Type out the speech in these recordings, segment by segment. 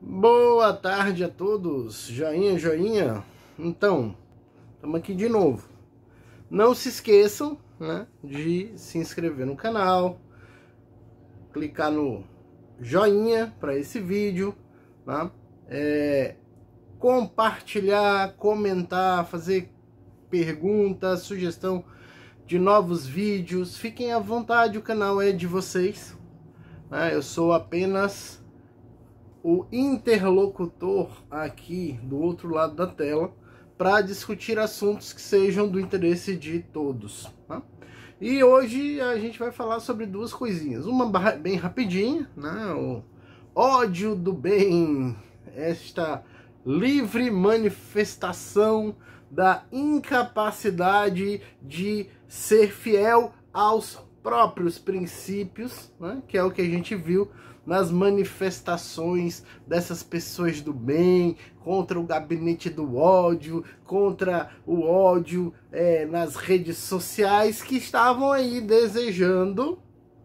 Boa tarde a todos, joinha, joinha. Então, estamos aqui de novo. Não se esqueçam, né, de se inscrever no canal, clicar no joinha para esse vídeo, tá? Compartilhar, comentar, fazer perguntas, sugestão de novos vídeos. Fiquem à vontade, o canal é de vocês, né? Eu sou apenas o interlocutor aqui do outro lado da tela para discutir assuntos que sejam do interesse de todos, tá? E hoje a gente vai falar sobre duas coisinhas, uma bem rapidinha, né? O ódio do bem, esta livre manifestação da incapacidade de ser fiel aos próprios princípios, né? Que é o que a gente viu nas manifestações dessas pessoas do bem contra o gabinete do ódio, contra o ódio nas redes sociais, que estavam aí desejando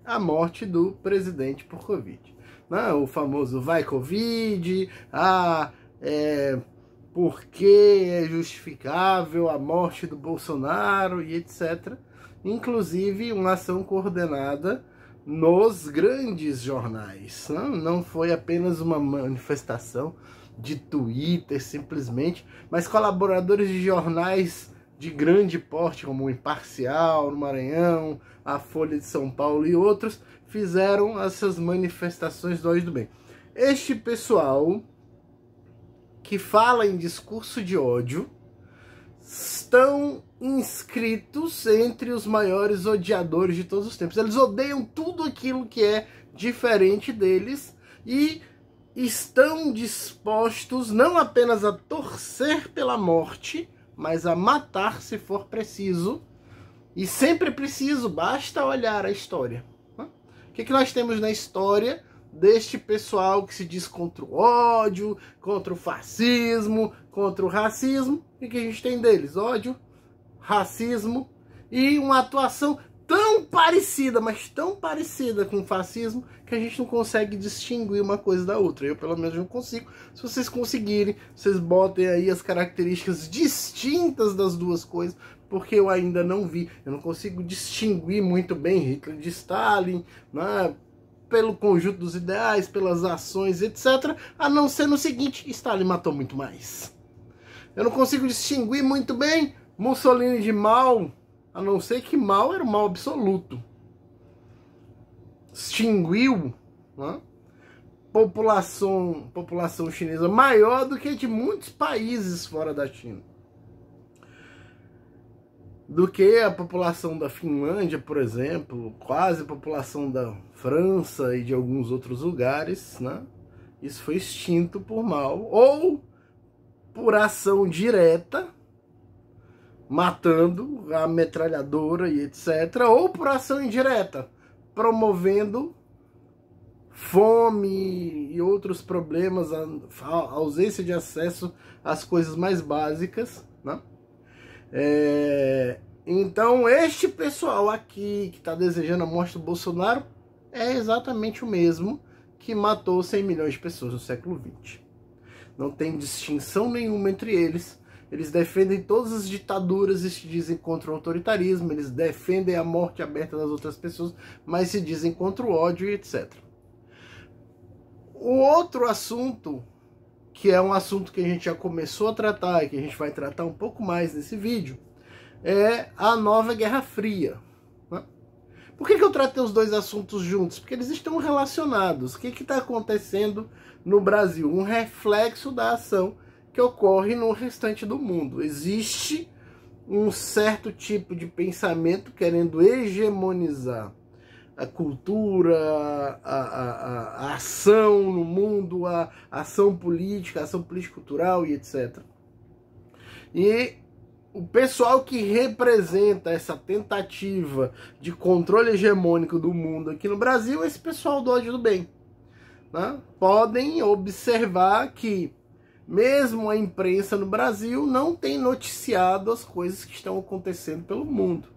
a morte do presidente por Covid, né? O famoso vai Covid, porque é justificável a morte do Bolsonaro e etc. Inclusive uma ação coordenada nos grandes jornais. Não foi apenas uma manifestação de Twitter simplesmente, mas colaboradores de jornais de grande porte, como o Imparcial, no Maranhão, a Folha de São Paulo e outros, fizeram essas manifestações do ódio do bem. Este pessoal que fala em discurso de ódio estão inscritos entre os maiores odiadores de todos os tempos. Eles odeiam tudo aquilo que é diferente deles e estão dispostos não apenas a torcer pela morte, mas a matar se for preciso. E sempre é preciso, basta olhar a história. O que nós temos na história deste pessoal que se diz contra o ódio, contra o fascismo, contra o racismo? O que a gente tem deles? Ódio, racismo e uma atuação tão parecida, mas tão parecida com o fascismo, que a gente não consegue distinguir uma coisa da outra. Eu, pelo menos, não consigo. Se vocês conseguirem, vocês botem aí as características distintas das duas coisas, porque eu ainda não vi. Eu não consigo distinguir muito bem Hitler de Stalin, né, pelo conjunto dos ideais, pelas ações, etc. A não ser no seguinte: Stalin matou muito mais. Eu não consigo distinguir muito bem Mussolini de Mao, a não ser que Mao era o mal absoluto. Extinguiu, né, população chinesa maior do que de muitos países fora da China. Do que a população da Finlândia, por exemplo, quase a população da França e de alguns outros lugares, né? Isso foi extinto por Mao, ou por ação direta, matando a metralhadora e etc., ou por ação indireta, promovendo fome e outros problemas, a ausência de acesso às coisas mais básicas, né? Então este pessoal aqui que está desejando a morte do Bolsonaro é exatamente o mesmo que matou 100 milhões de pessoas no século XX. Não tem distinção nenhuma entre eles. Eles defendem todas as ditaduras e se dizem contra o autoritarismo. Eles defendem a morte aberta das outras pessoas, mas se dizem contra o ódio e etc. O outro assunto, que é um assunto que a gente já começou a tratar e que a gente vai tratar um pouco mais nesse vídeo, é a nova Guerra Fria, né? Por que eu tratei os dois assuntos juntos? Porque eles estão relacionados. O que está acontecendo no Brasil? Um reflexo da ação que ocorre no restante do mundo. Existe um certo tipo de pensamento querendo hegemonizar a cultura, a ação no mundo, a ação política, a ação político-cultural e etc. E o pessoal que representa essa tentativa de controle hegemônico do mundo aqui no Brasil é esse pessoal do ódio do bem, né? Podem observar que mesmo a imprensa no Brasil não tem noticiado as coisas que estão acontecendo pelo mundo,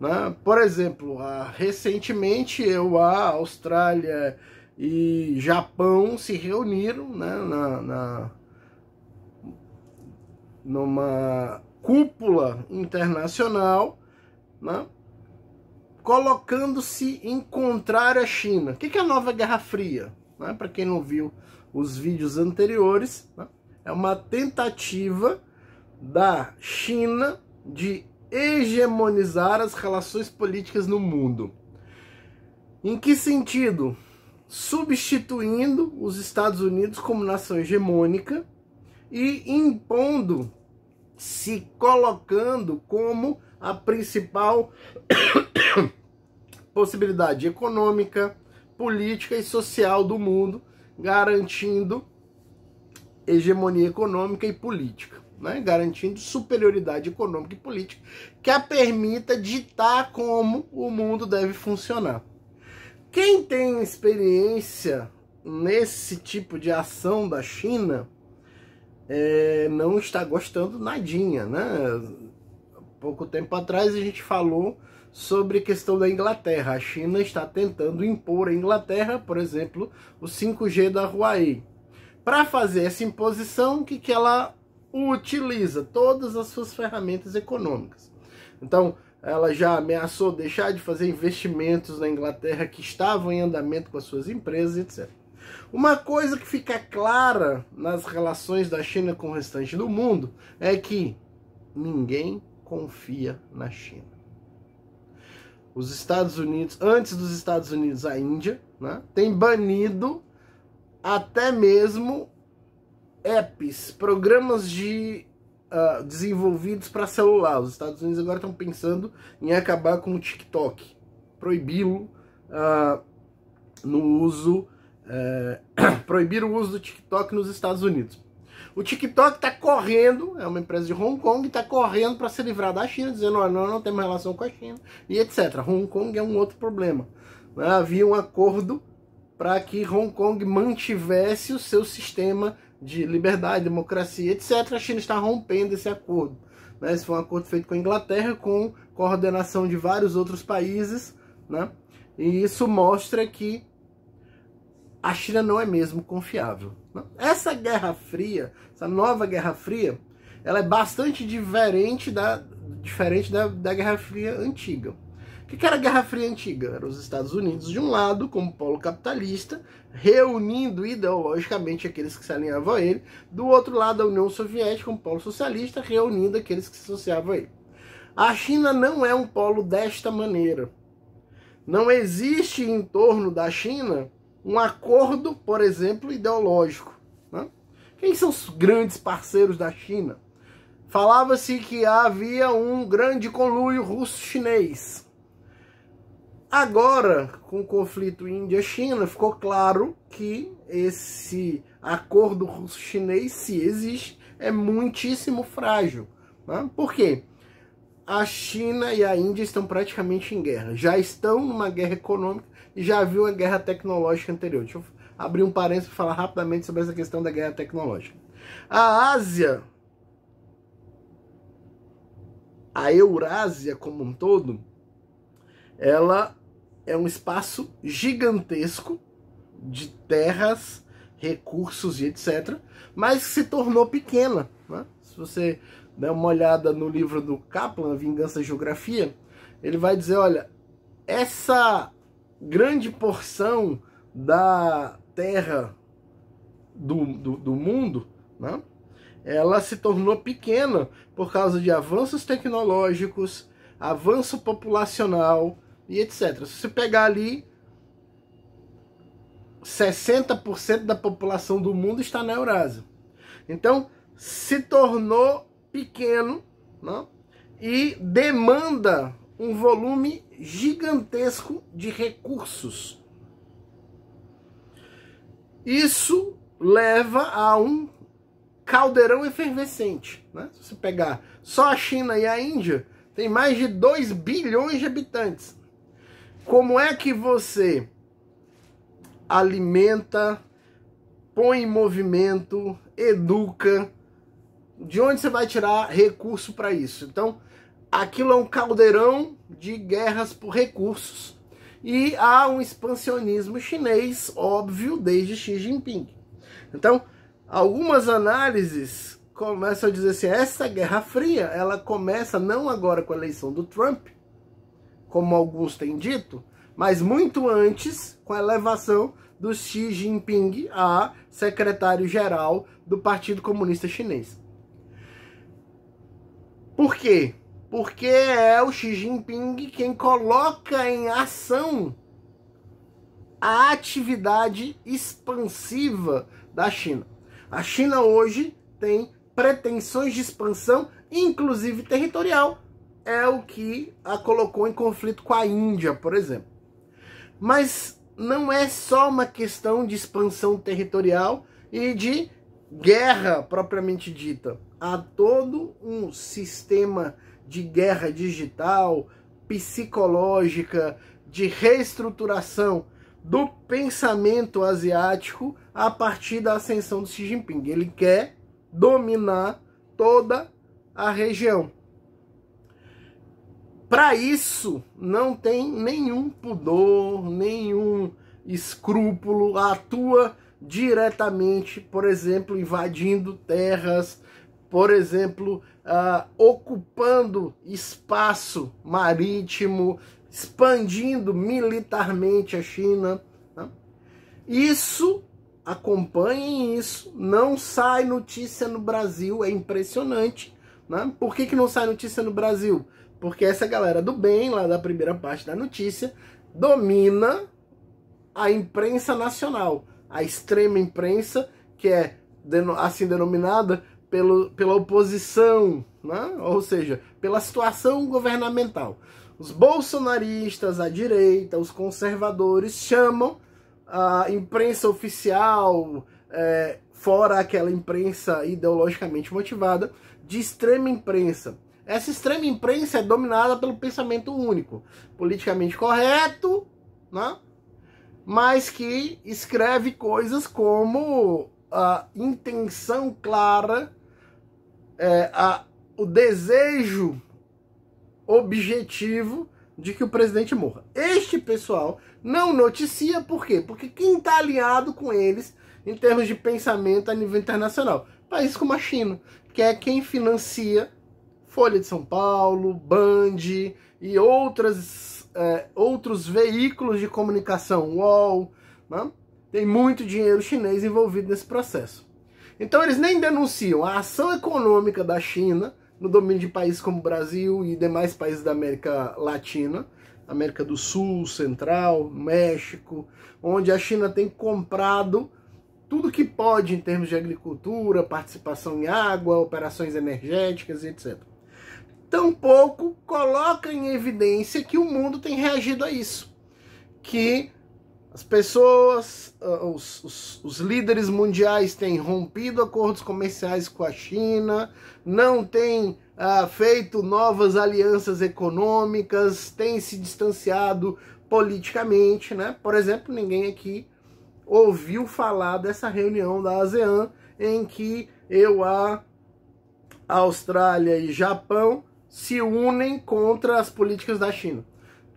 né? Por exemplo, recentemente a Austrália e Japão se reuniram, né, numa cúpula internacional, né, colocando-se em contrário à China. O que é a nova Guerra Fria? Né? Para quem não viu os vídeos anteriores, né? É uma tentativa da China de hegemonizar as relações políticas no mundo. Em que sentido? Substituindo os Estados Unidos como nação hegemônica e impondo, se colocando como a principal possibilidade econômica, política e social do mundo, garantindo hegemonia econômica e política, né? Garantindo superioridade econômica e política que a permita ditar como o mundo deve funcionar. Quem tem experiência nesse tipo de ação da China não está gostando nadinha, né? Pouco tempo atrás a gente falou sobre a questão da Inglaterra. A China está tentando impor à Inglaterra, por exemplo, o 5G da Huawei. Para fazer essa imposição, o que ela utiliza? Todas as suas ferramentas econômicas. Então, ela já ameaçou deixar de fazer investimentos na Inglaterra que estavam em andamento com as suas empresas, etc. Uma coisa que fica clara nas relações da China com o restante do mundo é que ninguém confia na China. Os Estados Unidos, antes dos Estados Unidos, a Índia, né, tem banido até mesmo apps, programas desenvolvidos para celular. Os Estados Unidos agora estão pensando em acabar com o TikTok, proibi-lo proibir o uso do TikTok nos Estados Unidos. O TikTok está correndo, é uma empresa de Hong Kong, está correndo para se livrar da China, dizendo, olha, não temos relação com a China, e etc. Hong Kong é um outro problema. Havia um acordo para que Hong Kong mantivesse o seu sistema de liberdade, democracia, etc. A China está rompendo esse acordo. Esse foi um acordo feito com a Inglaterra, com coordenação de vários outros países, né? E isso mostra que a China não é mesmo confiável. Essa Guerra Fria, essa nova Guerra Fria, ela é bastante diferente da Guerra Fria antiga. O que era a Guerra Fria antiga? Eram os Estados Unidos de um lado, como polo capitalista, reunindo ideologicamente aqueles que se alinhavam a ele, do outro lado a União Soviética, como polo socialista, reunindo aqueles que se associavam a ele. A China não é um polo desta maneira. Não existe em torno da China um acordo, por exemplo, ideológico. Né? Quem são os grandes parceiros da China? Falava-se que havia um grande conluio russo-chinês. Agora, com o conflito Índia-China, ficou claro que esse acordo russo-chinês, se existe, é muitíssimo frágil. Né? Por quê? A China e a Índia estão praticamente em guerra. Já estão numa guerra econômica e já havia uma guerra tecnológica anterior. Deixa eu abrir um parênteses para falar rapidamente sobre essa questão da guerra tecnológica. A Ásia, a Eurásia como um todo, ela é um espaço gigantesco de terras, recursos e etc., mas se tornou pequena. Né? Se você der uma olhada no livro do Kaplan, Vingança e Geografia, ele vai dizer, olha, essa grande porção da terra do mundo, né, ela se tornou pequena por causa de avanços tecnológicos, avanço populacional e etc. Se você pegar ali, 60% da população do mundo está na Eurásia. Então, se tornou pequeno, né, e demanda um volume gigantesco de recursos. Isso leva a um caldeirão efervescente. Né? Se você pegar só a China e a Índia, tem mais de 2 bilhões de habitantes. Como é que você alimenta, põe em movimento, educa? De onde você vai tirar recurso para isso? Então, aquilo é um caldeirão de guerras por recursos. e há um expansionismo chinês óbvio desde Xi Jinping. Então, algumas análises começam a dizer assim, essa Guerra Fria, ela começa não agora com a eleição do Trump, como alguns têm dito, mas muito antes com a elevação do Xi Jinping a secretário-geral do Partido Comunista Chinês. Por quê? Porque é o Xi Jinping quem coloca em ação a atividade expansiva da China. A China hoje tem pretensões de expansão, inclusive territorial. É o que a colocou em conflito com a Índia, por exemplo. Mas não é só uma questão de expansão territorial e de guerra propriamente dita. Há todo um sistema de guerra digital, psicológica, de reestruturação do pensamento asiático a partir da ascensão do Xi Jinping. Ele quer dominar toda a região. Para isso, não tem nenhum pudor, nenhum escrúpulo, atua diretamente, por exemplo, invadindo terras, por exemplo, ocupando espaço marítimo, expandindo militarmente a China. Né? Isso, acompanhem isso, não sai notícia no Brasil, é impressionante. Né? Por que não sai notícia no Brasil? Porque essa galera do bem, lá da primeira parte da notícia, domina a imprensa nacional, a extrema imprensa, que é assim denominada pela oposição, né? Ou seja, pela situação governamental. Os bolsonaristas, a direita, os conservadores chamam a imprensa oficial, fora aquela imprensa ideologicamente motivada, de extrema imprensa. Essa extrema imprensa é dominada pelo pensamento único, politicamente correto, né? Mas que escreve coisas como a intenção clara, o desejo objetivo de que o presidente morra. Este pessoal não noticia, por quê? Porque quem está alinhado com eles em termos de pensamento a nível internacional? Países como a China, que é quem financia Folha de São Paulo, Band e outros veículos de comunicação, UOL, né? Tem muito dinheiro chinês envolvido nesse processo. Então eles nem denunciam a ação econômica da China no domínio de países como o Brasil e demais países da América Latina, América do Sul, Central, México, onde a China tem comprado tudo que pode em termos de agricultura, participação em água, operações energéticas, etc. Tampouco coloca em evidência que o mundo tem reagido a isso, que as pessoas, os líderes mundiais têm rompido acordos comerciais com a China, não têm feito novas alianças econômicas, têm se distanciado politicamente, né? Por exemplo, ninguém aqui ouviu falar dessa reunião da ASEAN em que a Austrália e Japão se unem contra as políticas da China.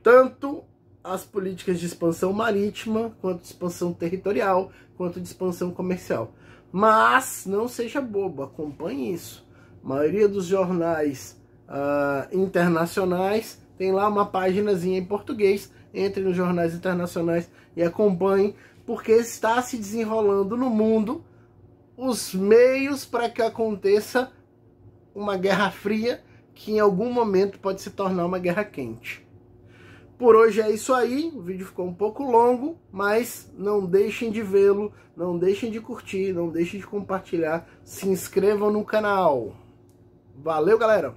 Tanto as políticas de expansão marítima, quanto de expansão territorial, quanto de expansão comercial. Mas não seja bobo, acompanhe isso. A maioria dos jornais internacionais tem lá uma paginazinha em português. Entre nos jornais internacionais e acompanhe, porque está se desenrolando no mundo os meios para que aconteça uma guerra fria, que em algum momento pode se tornar uma guerra quente. Por hoje é isso aí, o vídeo ficou um pouco longo, mas não deixem de vê-lo, não deixem de curtir, não deixem de compartilhar, se inscrevam no canal. Valeu, galera!